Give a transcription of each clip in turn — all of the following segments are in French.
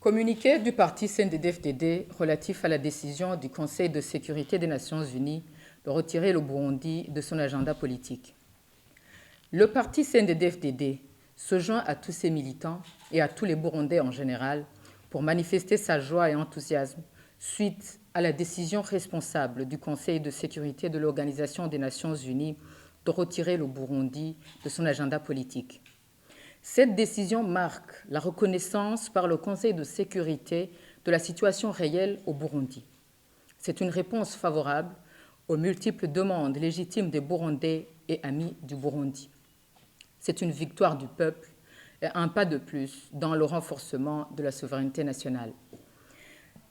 Communiqué du parti CNDD-FDD relatif à la décision du Conseil de sécurité des Nations unies de retirer le Burundi de son agenda politique. Le parti CNDD-FDD se joint à tous ses militants et à tous les Burundais en général pour manifester sa joie et enthousiasme suite à la décision responsable du Conseil de sécurité de l'Organisation des Nations unies de retirer le Burundi de son agenda politique. Cette décision marque la reconnaissance par le Conseil de sécurité de la situation réelle au Burundi. C'est une réponse favorable aux multiples demandes légitimes des Burundais et amis du Burundi. C'est une victoire du peuple et un pas de plus dans le renforcement de la souveraineté nationale.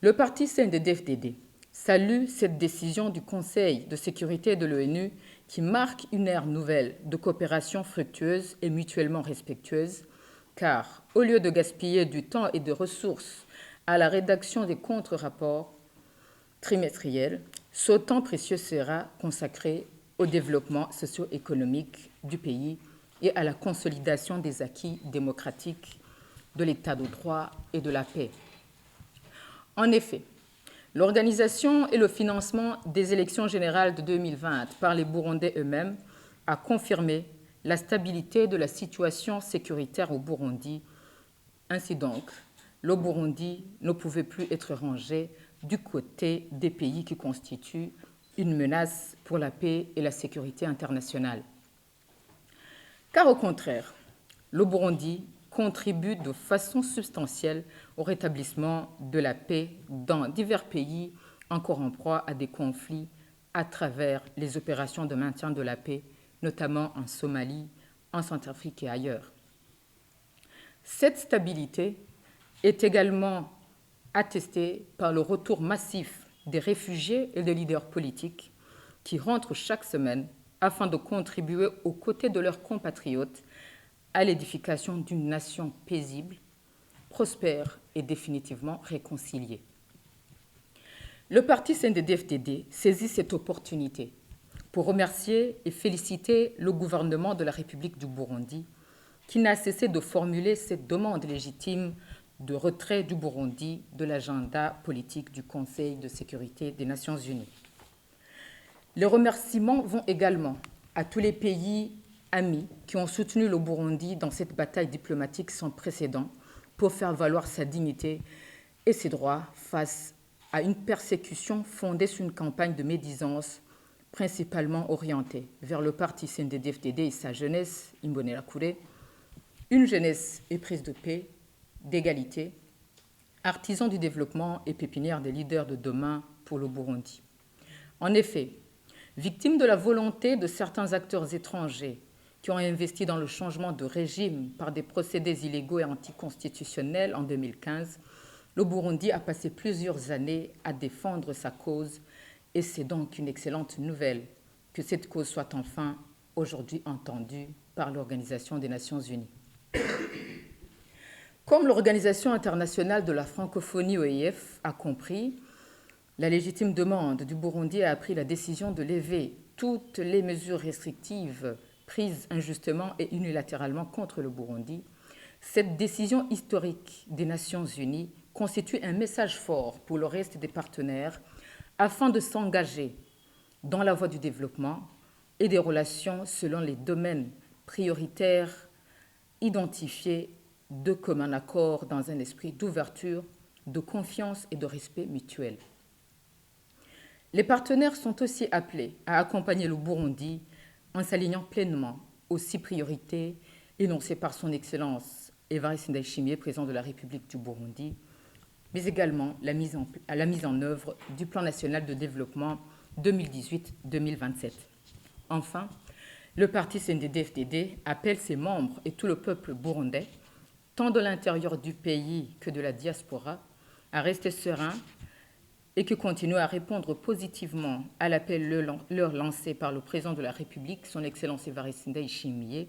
Le parti CNDD-FDD salue cette décision du Conseil de sécurité de l'ONU qui marque une ère nouvelle de coopération fructueuse et mutuellement respectueuse, car au lieu de gaspiller du temps et des ressources à la rédaction des contre-rapports trimestriels, ce temps précieux sera consacré au développement socio-économique du pays et à la consolidation des acquis démocratiques de l'État de droit et de la paix. En effet, l'organisation et le financement des élections générales de 2020 par les Burundais eux-mêmes a confirmé la stabilité de la situation sécuritaire au Burundi. Ainsi donc, le Burundi ne pouvait plus être rangé du côté des pays qui constituent une menace pour la paix et la sécurité internationale. Car au contraire, le Burundi contribue de façon substantielle au rétablissement de la paix dans divers pays encore en proie à des conflits à travers les opérations de maintien de la paix, notamment en Somalie, en Centrafrique et ailleurs. Cette stabilité est également attestée par le retour massif des réfugiés et des leaders politiques qui rentrent chaque semaine afin de contribuer aux côtés de leurs compatriotes à l'édification d'une nation paisible, prospère et définitivement réconciliée. Le parti CNDD-FDD saisit cette opportunité pour remercier et féliciter le gouvernement de la République du Burundi qui n'a cessé de formuler cette demande légitime de retrait du Burundi de l'agenda politique du Conseil de sécurité des Nations unies. Les remerciements vont également à tous les pays amis qui ont soutenu le Burundi dans cette bataille diplomatique sans précédent pour faire valoir sa dignité et ses droits face à une persécution fondée sur une campagne de médisance principalement orientée vers le parti CNDD-FDD et sa jeunesse, Imbonerakure, une jeunesse éprise de paix, d'égalité, artisan du développement et pépinière des leaders de demain pour le Burundi. En effet, victime de la volonté de certains acteurs étrangers qui ont investi dans le changement de régime par des procédés illégaux et anticonstitutionnels en 2015, le Burundi a passé plusieurs années à défendre sa cause et c'est donc une excellente nouvelle que cette cause soit enfin aujourd'hui entendue par l'Organisation des Nations unies. Comme l'Organisation internationale de la francophonie OIF a compris, la légitime demande du Burundi a pris la décision de lever toutes les mesures restrictives prises injustement et unilatéralement contre le Burundi. Cette décision historique des Nations unies constitue un message fort pour le reste des partenaires afin de s'engager dans la voie du développement et des relations selon les domaines prioritaires identifiés de commun accord dans un esprit d'ouverture, de confiance et de respect mutuel. Les partenaires sont aussi appelés à accompagner le Burundi en s'alignant pleinement aux 6 priorités énoncées par son Excellence Evariste Ndayishimiye, président de la République du Burundi, mais également à la mise en œuvre du Plan national de développement 2018-2027. Enfin, le parti CNDD-FDD appelle ses membres et tout le peuple burundais, tant de l'intérieur du pays que de la diaspora, à rester sereins et qui continuent à répondre positivement à l'appel leur lancé par le président de la République, son Excellence Evariste Ndayishimiye,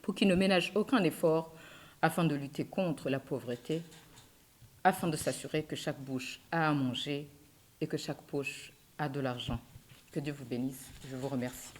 pour qu'il ne ménage aucun effort afin de lutter contre la pauvreté, afin de s'assurer que chaque bouche a à manger et que chaque poche a de l'argent. Que Dieu vous bénisse. Je vous remercie.